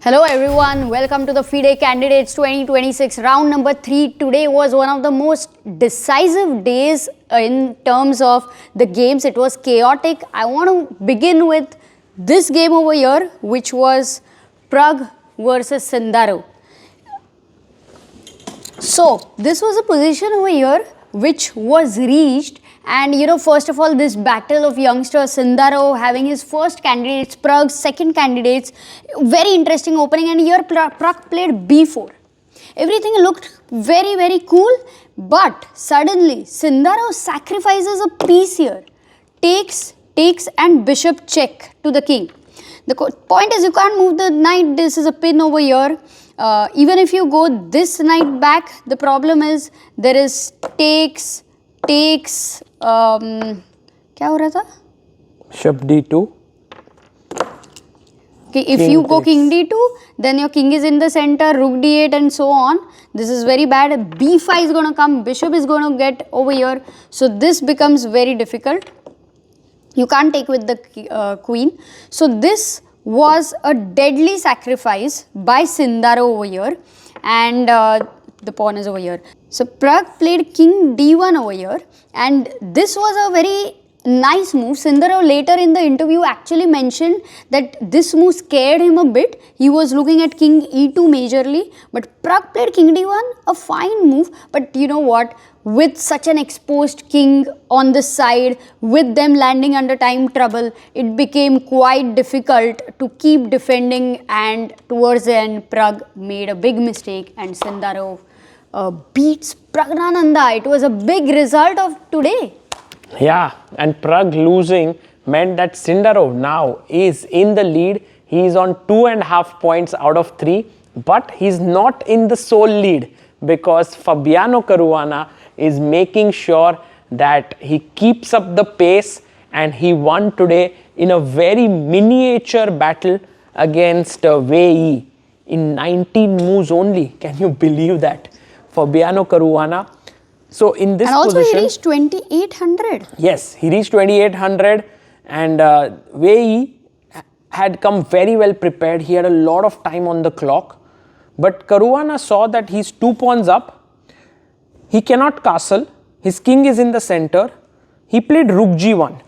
Hello everyone, welcome to the FIDE Candidates 2026 round number 3. Today was one of the most decisive days in terms of the games. It was chaotic. I want to begin with this game over here, which was Pragg versus Sindarov. So this was a position over here which was reached, and first of all, this battle of youngsters, Sindarov having his first candidates, Pragg second candidates, very interesting opening, and here Pragg played b4. Everything looked very cool, but suddenly Sindarov sacrifices a piece here, takes and bishop check to the king. The point is you can't move the knight. This is a pin over here. Even if you go this knight back, the problem is there is takes, क्या हो रहा था? Bishop d2. Okay, if you go king d2, then your king is in the center, rook d8 and so on. This is very bad. b5 is going to come, bishop is going to get over here. So this becomes very difficult. You can't take with the queen. So this was a deadly sacrifice by Sindarov over here, and the pawn is over here. So Pragg played king d1 over here, and this was a very nice move. Sindarov later in the interview actually mentioned that this move scared him a bit. He was looking at king e2 majorly, but Pragg played king d1, a fine move. But you know what? With such an exposed king on the side, with them landing under time trouble, it became quite difficult to keep defending, and towards the end, Pragg made a big mistake and Sindarov beats Praggnanandhaa. It was a big result of today. Yeah, and Pragg losing meant that Sindarov now is in the lead. He is on 2.5 points out of 3, but he's not in the sole lead because Fabiano Caruana is making sure that he keeps up the pace, and he won today in a very miniature battle against Wei Yi in 19 moves only. Can you believe that? Fabiano Caruana. So in this and also position, he reached 2800. Yes, he reached 2800, and Wei Yi had come very well prepared. He had a lot of time on the clock, but Caruana saw that he's 2 pawns up. He cannot castle. His king is in the center. He played rook g1,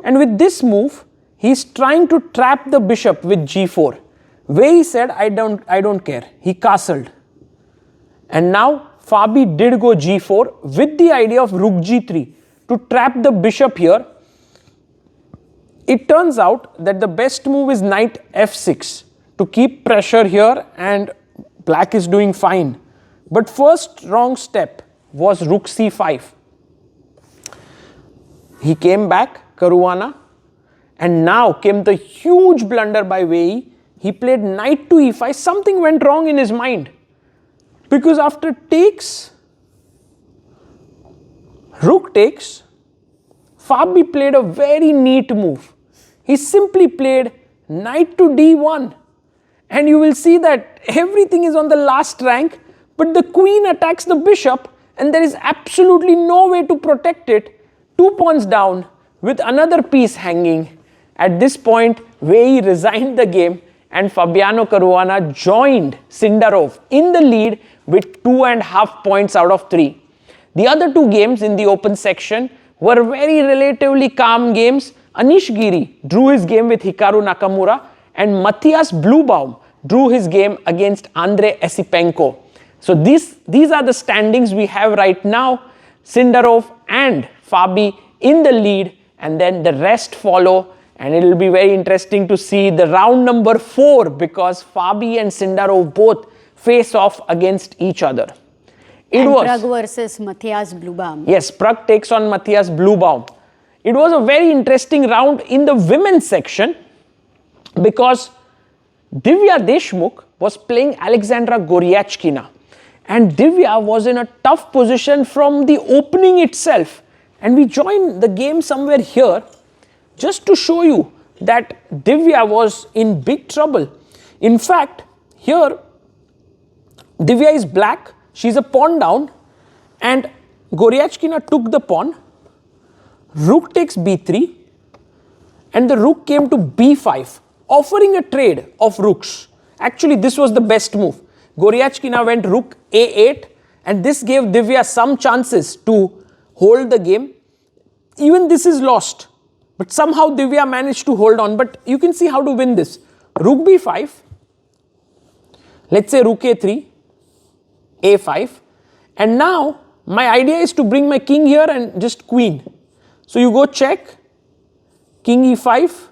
and with this move, he's trying to trap the bishop with g4. Wei Yi said, "I don't care." He castled, and now Fabi did go g4 with the idea of rook g3 to trap the bishop here. It turns out that the best move is knight f6 to keep pressure here, and black is doing fine. But first wrong step was rook c5. He came back, Caruana, and now came the huge blunder by Wei Yi. He played knight to e5. Something went wrong in his mind, because after takes, rook takes, Fabi played a very neat move. He simply played knight to d1, and you will see that everything is on the last rank, but the queen attacks the bishop, and there is absolutely no way to protect it. 2 pawns down with another piece hanging. At this point, Wei Yi resigned the game, and Fabiano Caruana joined Sindarov in the lead with 2.5 points out of 3. The other two games in the open section were very relatively calm games. Anish Giri drew his game with Hikaru Nakamura, and Matthias Bluebaum drew his game against Andrei Esipenko. So these are the standings we have right now. Sindarov and Fabi in the lead, and then the rest follow, and it will be very interesting to see the round number 4, because Fabi and Sindarov both face off against each other. Pragg versus Matthias Bluebaum. Yes, Pragg takes on Matthias Bluebaum. It was a very interesting round in the women's section, because Divya Deshmukh was playing Alexandra Goryachkina, and Divya was in a tough position from the opening itself. And we joined the game somewhere here just to show you that Divya was in big trouble. In fact, here Divya is black, she's a pawn down, and Goryachkina took the pawn. Rook takes b3, and the rook came to b5, offering a trade of rooks. Actually, this was the best move. Goryachkina went rook a8, and this gave Divya some chances to hold the game. Even this is lost, but somehow Divya managed to hold on. But you can see how to win this. Rook b5, let's say rook a3, a5, and now my idea is to bring my king here and just queen. So you go check, king e5,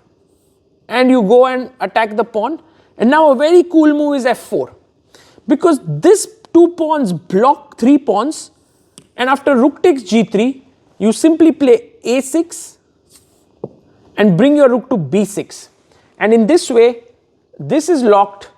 and you go and attack the pawn. And now a very cool move is f4, because this 2 pawns block 3 pawns, and after rook takes g3, you simply play a6 and bring your rook to b6. And in this way, this is locked,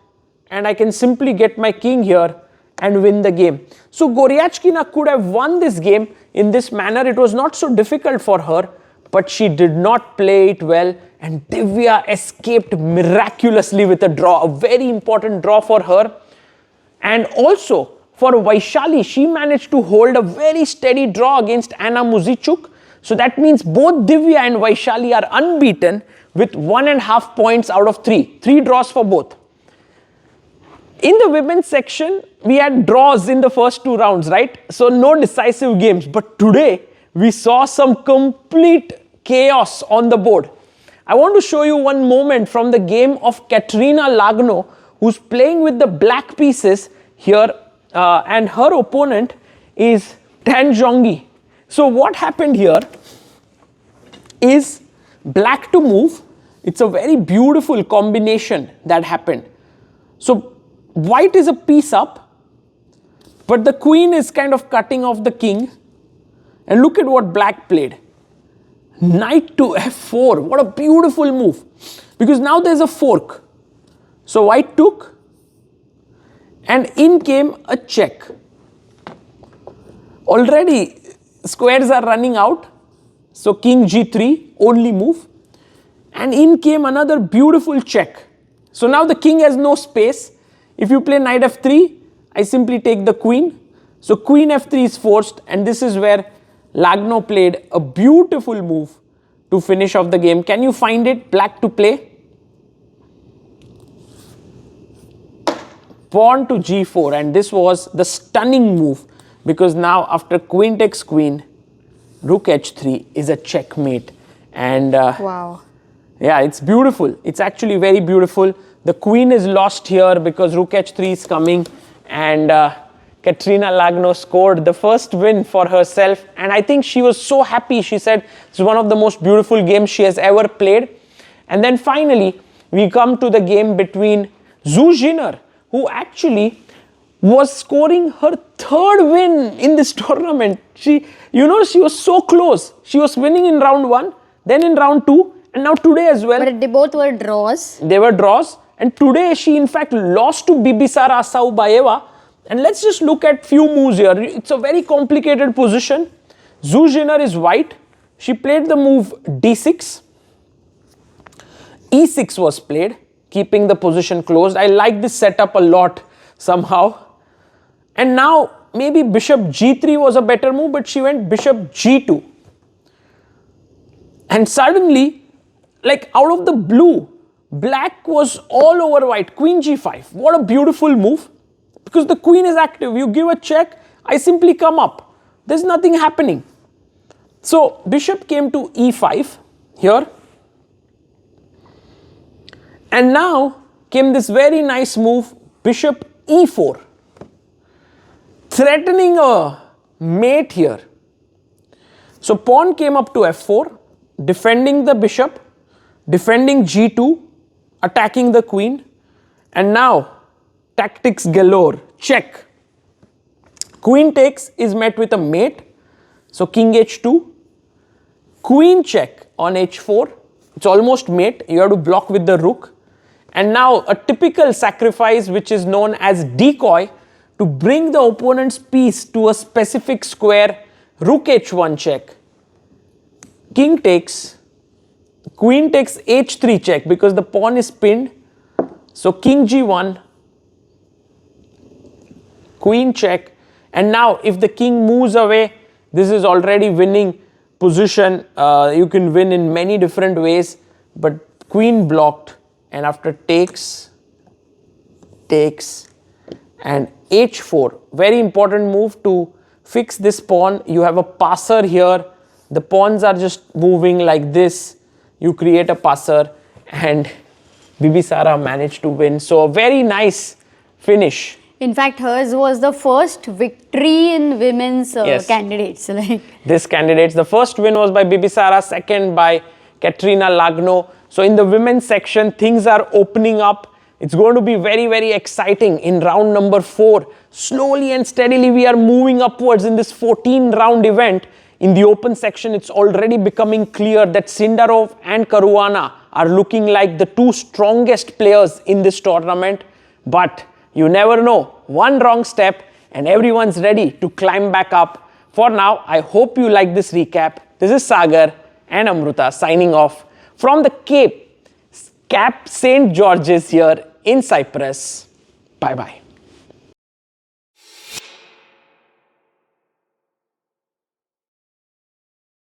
and I can simply get my king here and win the game. So Goryachkina could have won this game in this manner. It was not so difficult for her, but she did not play it well, and Divya escaped miraculously with a draw, a very important draw for her. And also for Vaishali, she managed to hold a very steady draw against Anna Muzichuk. So that means both Divya and Vaishali are unbeaten with 1.5 points out of 3. 3 draws for both. In the women's section, we had draws in the first 2 rounds, right? So no decisive games. But today, we saw some complete chaos on the board. I want to show you one moment from the game of Katerina Lagno, who's playing with the black pieces here, and her opponent is Tan Zhongyi. So what happened here is black to move. It's a very beautiful combination that happened. So white is a piece up, but the queen is kind of cutting off the king. And look at what black played. Knight to f4. What a beautiful move. Because now there's a fork. So white took, and in came a check. Already squares are running out. So king g3, only move. And in came another beautiful check. So now the king has no space. If you play knight f3, I simply take the queen. So queen f3 is forced, and this is where Lagno played a beautiful move to finish off the game. Can you find it? Black to play. Pawn to g4, and this was the stunning move, because now after queen takes queen, rook h3 is a checkmate. And wow. Yeah, it's beautiful. It's actually very beautiful. The queen is lost here because rook h3 is coming, and Katerina Lagno scored the first win for herself, and I think she was so happy. She said it's one of the most beautiful games she has ever played. And then finally, we come to the game between Zhu Jiner, who actually was scoring her 3rd win in this tournament. She was so close. She was winning in round 1, then in round 2, and now today as well. But they both were draws. They were draws, and today she in fact lost to Bibisara Assaubayeva. And let's just look at few moves here. It's a very complicated position. Zhu Jiner is white. She played the move d6. e6 was played, keeping the position closed. I like this setup a lot somehow. And now maybe bishop g3 was a better move, but she went bishop g2. And suddenly, like out of the blue, black was all over white. Queen g5. What a beautiful move. Because the queen is active. You give a check, I simply come up. There's nothing happening. So bishop came to e5 here. And now came this very nice move, bishop e4. Threatening a mate here. So pawn came up to f4, defending the bishop, defending g2, attacking the queen. And now tactics galore. Check. Queen takes is met with a mate. So king h2. Queen check on h4. It's almost mate. You have to block with the rook. And now a typical sacrifice, which is known as decoy, to bring the opponent's piece to a specific square. Rook h1 check. King takes. Queen takes h3 check because the pawn is pinned. So king g1. Queen check, and now if the king moves away, this is already winning position. You can win in many different ways, but queen blocked, and after takes, takes, and h4. Very important move to fix this pawn. You have a passer here. The pawns are just moving like this. You create a passer, and Bibisara managed to win. So a very nice finish. In fact, hers was the first victory in women's Yes. candidates. Like, This candidates, the first win was by Bibisara, second by Katrina Lagno. So in the women's section, things are opening up. It's going to be very, very exciting in round number 4. Slowly and steadily, we are moving upwards in this 14-round event. In the open section, it's already becoming clear that Sindarov and Caruana are looking like the two strongest players in this tournament. But you never know, one wrong step and everyone's ready to climb back up. For now, I hope you like this recap. This is Sagar and Amruta signing off from the Cape St. George's here in Cyprus. Bye-bye.